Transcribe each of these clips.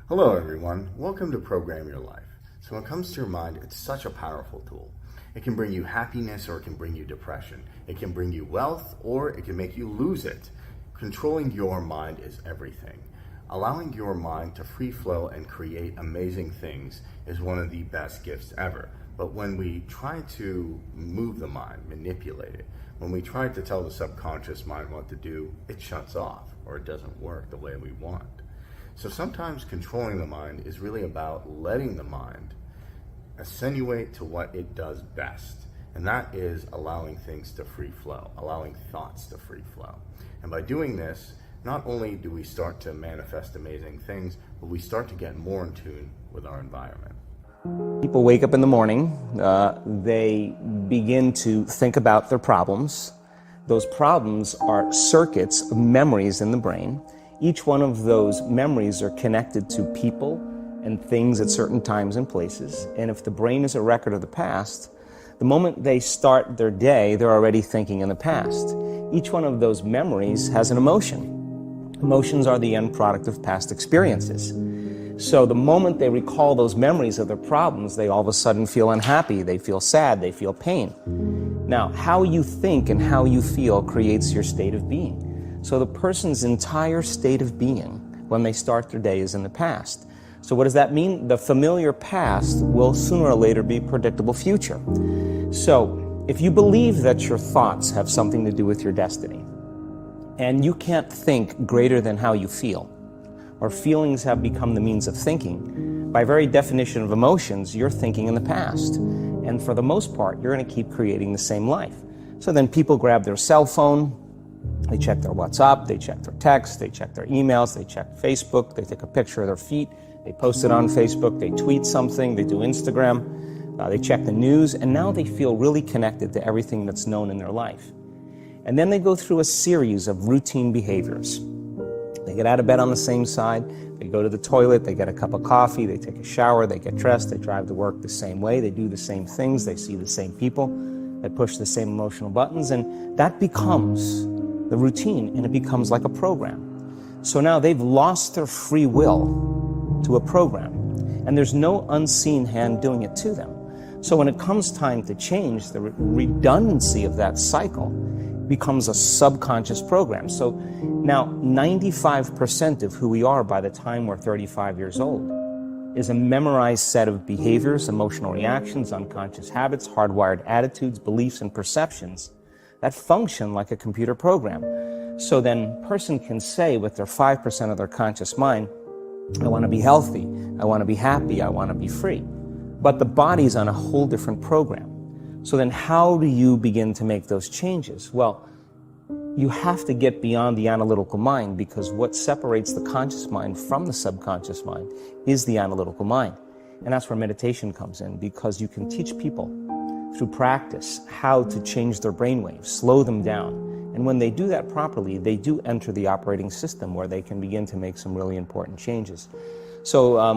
Hello everyone, welcome to Program Your Life. So when it comes to your mind, it's such a powerful tool. It can bring you happiness or it can bring you depression. It can bring you wealth or it can make you lose it. Controlling your mind is everything. Allowing your mind to free flow and create amazing things is one of the best gifts ever. But when we try to move the mind, manipulate it, when we try to tell the subconscious mind what to do, it shuts off or it doesn't work the way we want. So sometimes controlling the mind is really about letting the mind accentuate to what it does best. And that is allowing things to free flow, allowing thoughts to free flow. And by doing this, not only do we start to manifest amazing things, but we start to get more in tune with our environment. People wake up in the morning, they begin to think about their problems. Those problems are circuits of memories in the brain. Each one of those memories are connected to people and things at certain times and places. And if the brain is a record of the past, the moment they start their day, they're already thinking in the past. Each one of those memories has an emotion. Emotions are the end product of past experiences. So the moment they recall those memories of their problems, they all of a sudden feel unhappy, they feel sad, they feel pain. Now, how you think and how you feel creates your state of being. So the person's entire state of being when they start their day is in the past. So what does that mean? The familiar past will sooner or later be a predictable future. So if you believe that your thoughts have something to do with your destiny, and you can't think greater than how you feel, or feelings have become the means of thinking, by very definition of emotions, you're thinking in the past. And for the most part, you're going to keep creating the same life. So then people grab their cell phone, they check their WhatsApp, they check their text, they check their emails, they check Facebook, they take a picture of their feet, they post it on Facebook, they tweet something, they do Instagram, they check the news, and now they feel really connected to everything that's known in their life. And then they go through a series of routine behaviors. They get out of bed on the same side, they go to the toilet, they get a cup of coffee, they take a shower, they get dressed, they drive to work the same way, they do the same things, they see the same people, they push the same emotional buttons, and that becomes the routine, and it becomes like a program. So now they've lost their free will to a program, and there's no unseen hand doing it to them. So when it comes time to change, the redundancy of that cycle becomes a subconscious program. So now 95% of who we are by the time we're 35 years old is a memorized set of behaviors, emotional reactions, unconscious habits, hardwired attitudes, beliefs, and perceptions that function like a computer program. So then a person can say with their 5% of their conscious mind, I want to be healthy, I want to be happy, I want to be free. But the body's on a whole different program. So then how do you begin to make those changes? Well, you have to get beyond the analytical mind, because what separates the conscious mind from the subconscious mind is the analytical mind. And that's where meditation comes in, because you can teach people through practice how to change their brainwaves, slow them down. And when they do that properly, they do enter the operating system where they can begin to make some really important changes. So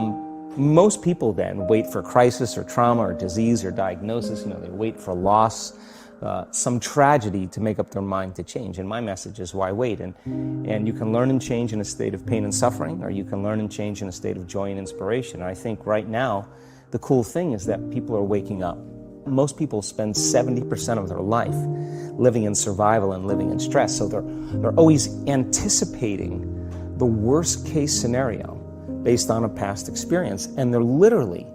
most people then wait for crisis or trauma or disease or diagnosis. They wait for loss, some tragedy to make up their mind to change. And my message is, why wait? And you can learn and change in a state of pain and suffering, or you can learn and change in a state of joy and inspiration. And I think right now, the cool thing is that people are waking up. Most people spend 70% of their life living in survival and living in stress. So they're always anticipating the worst case scenario based on a past experience. And they're literally,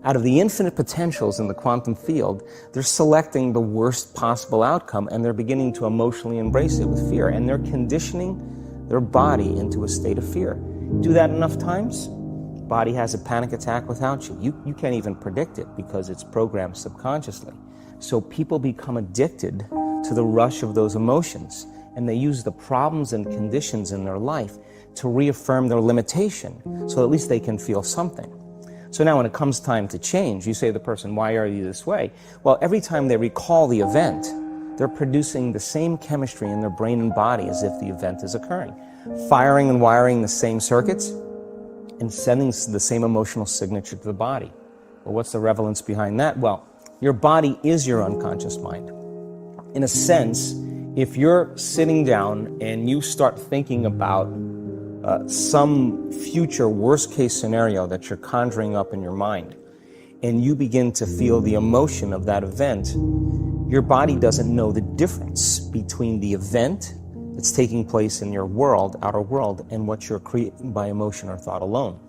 out of the infinite potentials in the quantum field, they're selecting the worst possible outcome, and they're beginning to emotionally embrace it with fear. And they're conditioning their body into a state of fear. Do that enough times, body has a panic attack without you. You can't even predict it because it's programmed subconsciously. So people become addicted to the rush of those emotions, and they use the problems and conditions in their life to reaffirm their limitation, so at least they can feel something. So now when it comes time to change, you say to the person, why are you this way? Well, every time they recall the event, they're producing the same chemistry in their brain and body as if the event is occurring, firing and wiring the same circuits, and sending the same emotional signature to the body. Well, what's the relevance behind that? Well, your body is your unconscious mind. In a sense, if you're sitting down and you start thinking about some future worst case scenario that you're conjuring up in your mind, and you begin to feel the emotion of that event, your body doesn't know the difference between the event that's taking place in your world, outer world, and what you're creating by emotion or thought alone.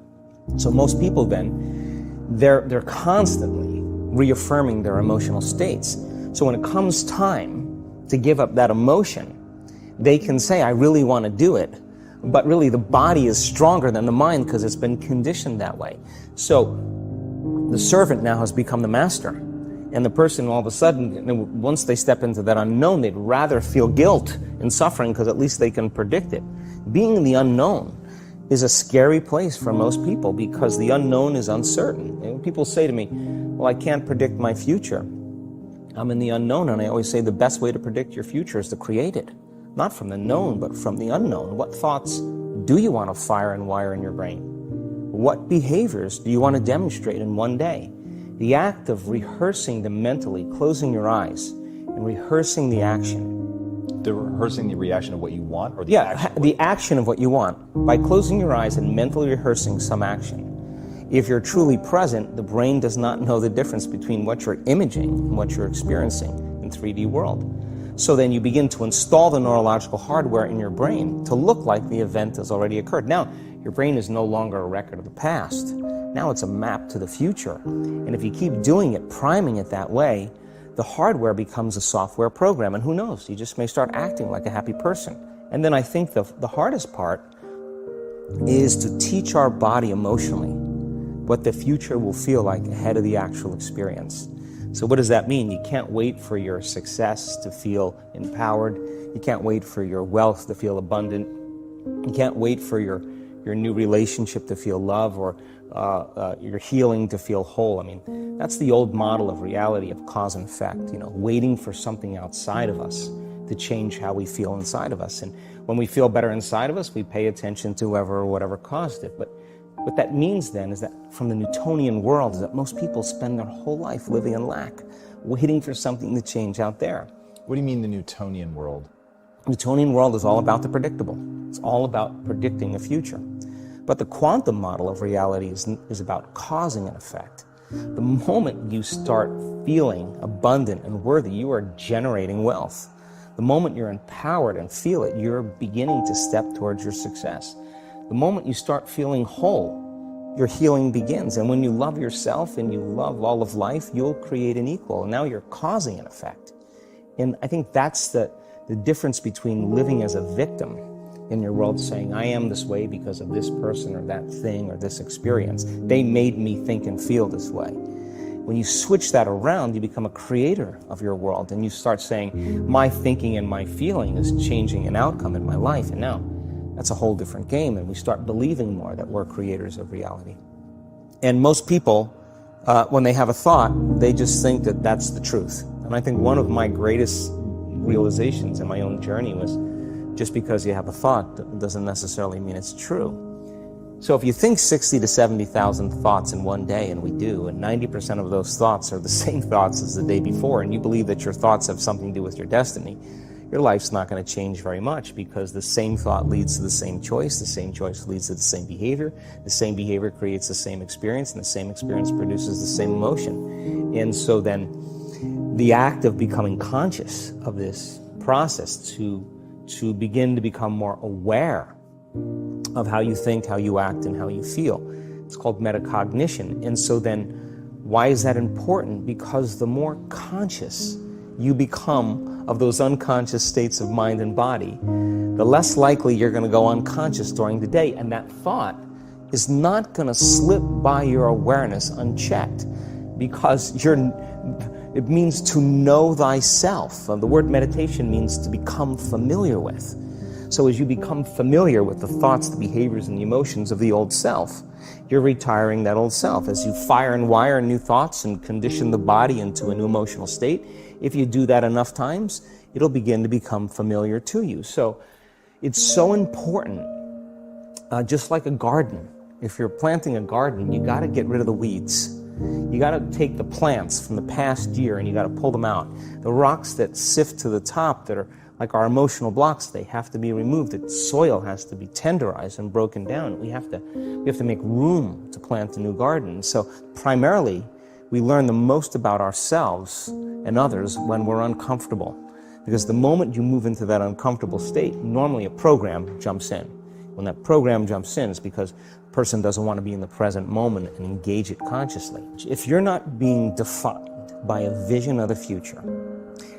So most people then, they're constantly reaffirming their emotional states. So when it comes time to give up that emotion, they can say, I really want to do it, but really the body is stronger than the mind because it's been conditioned that way. So the servant now has become the master. And the person all of a sudden, once they step into that unknown, they'd rather feel guilt and suffering because at least they can predict it. Being in the unknown is a scary place for most people because the unknown is uncertain. And people say to me, well, I can't predict my future. I'm in the unknown, and I always say the best way to predict your future is to create it. Not from the known, but from the unknown. What thoughts do you want to fire and wire in your brain? What behaviors do you want to demonstrate in one day? The act of rehearsing them mentally, closing your eyes, and rehearsing the action. Rehearsing the reaction of what you want? Or the action? The action of what you want. By closing your eyes and mentally rehearsing some action. If you're truly present, the brain does not know the difference between what you're imaging and what you're experiencing in 3D world. So then you begin to install the neurological hardware in your brain to look like the event has already occurred. Now, your brain is no longer a record of the past. Now it's a map to the future. And if you keep doing it, priming it that way, the hardware becomes a software program. And who knows, you just may start acting like a happy person. And then I think the hardest part is to teach our body emotionally what the future will feel like ahead of the actual experience. So what does that mean? You can't wait for your success to feel empowered. You can't wait for your wealth to feel abundant. You can't wait for your new relationship to feel love or your healing to feel whole. I mean, that's the old model of reality of cause and effect, waiting for something outside of us to change how we feel inside of us. And when we feel better inside of us, we pay attention to whoever or whatever caused it. But what that means then is that from the Newtonian world is that most people spend their whole life living in lack, waiting for something to change out there. What do you mean the Newtonian world? The Newtonian world is all about the predictable. It's all about predicting the future. But the quantum model of reality is about causing an effect. The moment you start feeling abundant and worthy, you are generating wealth. The moment you're empowered and feel it, you're beginning to step towards your success. The moment you start feeling whole, your healing begins. And when you love yourself and you love all of life, you'll create an equal. And now you're causing an effect. And I think that's the difference between living as a victim in your world, saying, I am this way because of this person or that thing or this experience. They made me think and feel this way. When you switch that around, you become a creator of your world. And you start saying, my thinking and my feeling is changing an outcome in my life. And now, that's a whole different game, and we start believing more that we're creators of reality. And most people, when they have a thought, they just think that that's the truth. And I think one of my greatest realizations in my own journey was just because you have a thought doesn't necessarily mean it's true. So if you think 60 to 70,000 thoughts in one day, and we do, and 90% of those thoughts are the same thoughts as the day before, and you believe that your thoughts have something to do with your destiny, your life's not going to change very much because the same thought leads to the same choice leads to the same behavior creates the same experience, and the same experience produces the same emotion. And so then the act of becoming conscious of this process to begin to become more aware of how you think, how you act, and how you feel, it's called metacognition. And so then why is that important? Because the more conscious you become of those unconscious states of mind and body, the less likely you're going to go unconscious during the day. And that thought is not going to slip by your awareness unchecked because it means to know thyself. The word meditation means to become familiar with. So as you become familiar with the thoughts, the behaviors, and the emotions of the old self, you're retiring that old self. As you fire and wire new thoughts and condition the body into a new emotional state, if you do that enough times, it'll begin to become familiar to you. So it's so important, just like a garden. If you're planting a garden, you got to get rid of the weeds. You got to take the plants from the past year and you got to pull them out. The rocks that sift to the top that are Like our emotional blocks, they have to be removed. The soil has to be tenderized and broken down. We have to make room to plant a new garden. So primarily, we learn the most about ourselves and others when we're uncomfortable. Because the moment you move into that uncomfortable state, normally a program jumps in. When that program jumps in, it's because the person doesn't want to be in the present moment and engage it consciously. If you're not being defined by a vision of the future,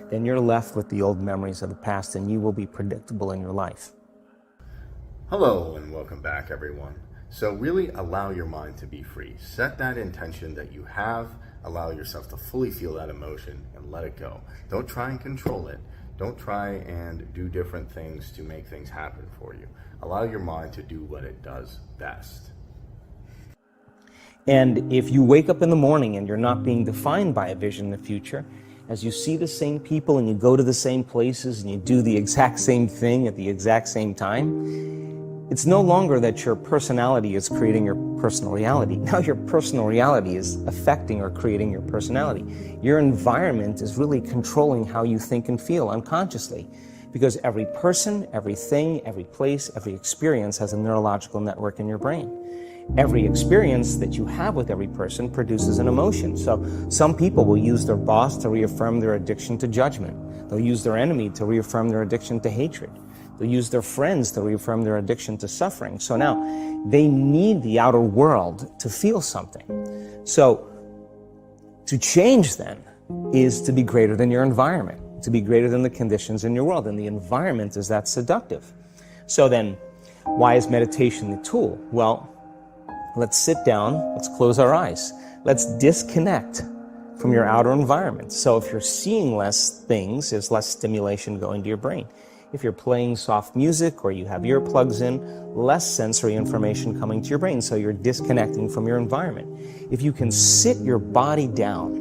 then you're left with the old memories of the past and you will be predictable in your life. Hello and welcome back, everyone. So really allow your mind to be free. Set that intention that you have, allow yourself to fully feel that emotion and let it go. Don't try and control it. Don't try and do different things to make things happen for you. Allow your mind to do what it does best. And if you wake up in the morning and you're not being defined by a vision in the future, as you see the same people and you go to the same places and you do the exact same thing at the exact same time, it's no longer that your personality is creating your personal reality. Now your personal reality is affecting or creating your personality. Your environment is really controlling how you think and feel unconsciously. Because every person, everything, every place, every experience has a neurological network in your brain. Every experience that you have with every person produces an emotion. So some people will use their boss to reaffirm their addiction to judgment. They'll use their enemy to reaffirm their addiction to hatred. They'll use their friends to reaffirm their addiction to suffering. So now they need the outer world to feel something. So to change then is to be greater than your environment, to be greater than the conditions in your world. And the environment is that seductive. So then why is meditation the tool? Well, let's sit down, let's close our eyes. Let's disconnect from your outer environment. So if you're seeing less things, there's less stimulation going to your brain. If you're playing soft music or you have earplugs in, less sensory information coming to your brain, so you're disconnecting from your environment. If you can sit your body down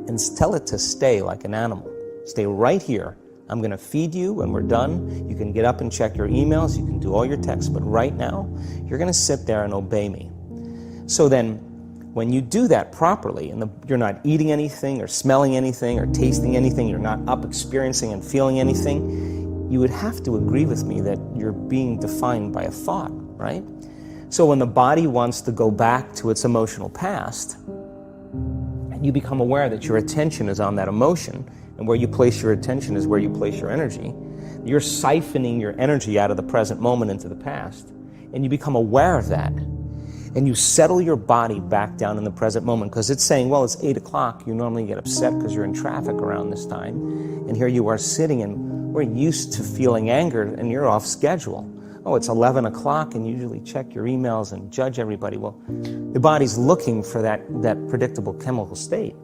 and tell it to stay like an animal, stay right here. I'm going to feed you when we're done. You can get up and check your emails. You can do all your texts. But right now, you're going to sit there and obey me. So then, when you do that properly, and you're not eating anything or smelling anything or tasting anything, you're not up experiencing and feeling anything, you would have to agree with me that you're being defined by a thought, right? So when the body wants to go back to its emotional past, you become aware that your attention is on that emotion, and where you place your attention is where you place your energy. You're siphoning your energy out of the present moment into the past, and you become aware of that. And you settle your body back down in the present moment, because it's saying, well, it's 8 o'clock. You normally get upset because you're in traffic around this time. And here you are sitting, and we're used to feeling anger, and you're off schedule. Oh, it's 11 o'clock, and you usually check your emails and judge everybody. Well, the body's looking for that predictable chemical state.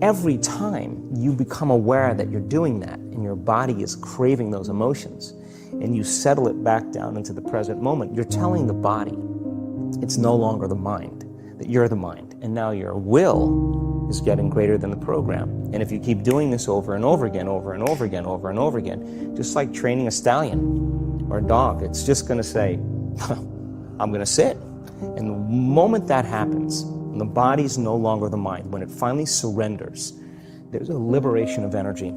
every time you become aware that you're doing that and your body is craving those emotions and you settle it back down into the present moment, you're telling the body it's no longer the mind, that you're the mind. And now your will is getting greater than the program. And if you keep doing this over and over again, over and over again, over and over again, just like training a stallion or a dog, it's just going to say, I'm going to sit. And the moment that happens, and the body's no longer the mind, when it finally surrenders, there's a liberation of energy.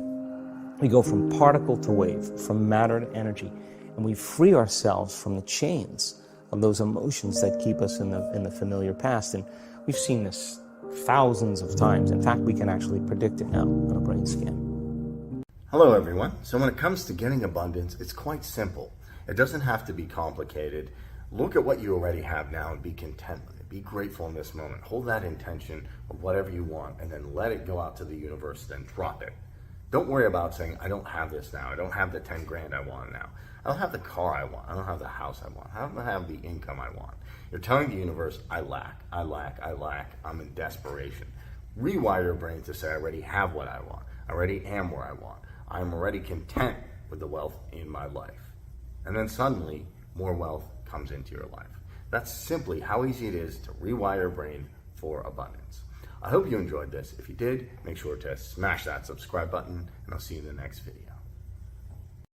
We go from particle to wave, from matter to energy, and we free ourselves from the chains of those emotions that keep us in the familiar past. And we've seen this thousands of times. In fact, we can actually predict it now on a brain scan. Hello everyone. So when it comes to getting abundance, it's quite simple. It doesn't have to be complicated. Look at what you already have now and be content with it. Be grateful in this moment. Hold that intention of whatever you want and then let it go out to the universe, then drop it. Don't worry about saying, I don't have this now. I don't have the 10 grand I want now. I don't have the car I want. I don't have the house I want. I don't have the income I want. You're telling the universe, I lack. I'm in desperation. Rewire your brain to say, I already have what I want. I already am where I want. I'm already content with the wealth in my life. And then suddenly, more wealth comes into your life. That's simply how easy it is to rewire your brain for abundance. I hope you enjoyed this. If you did, make sure to smash that subscribe button, and I'll see you in the next video.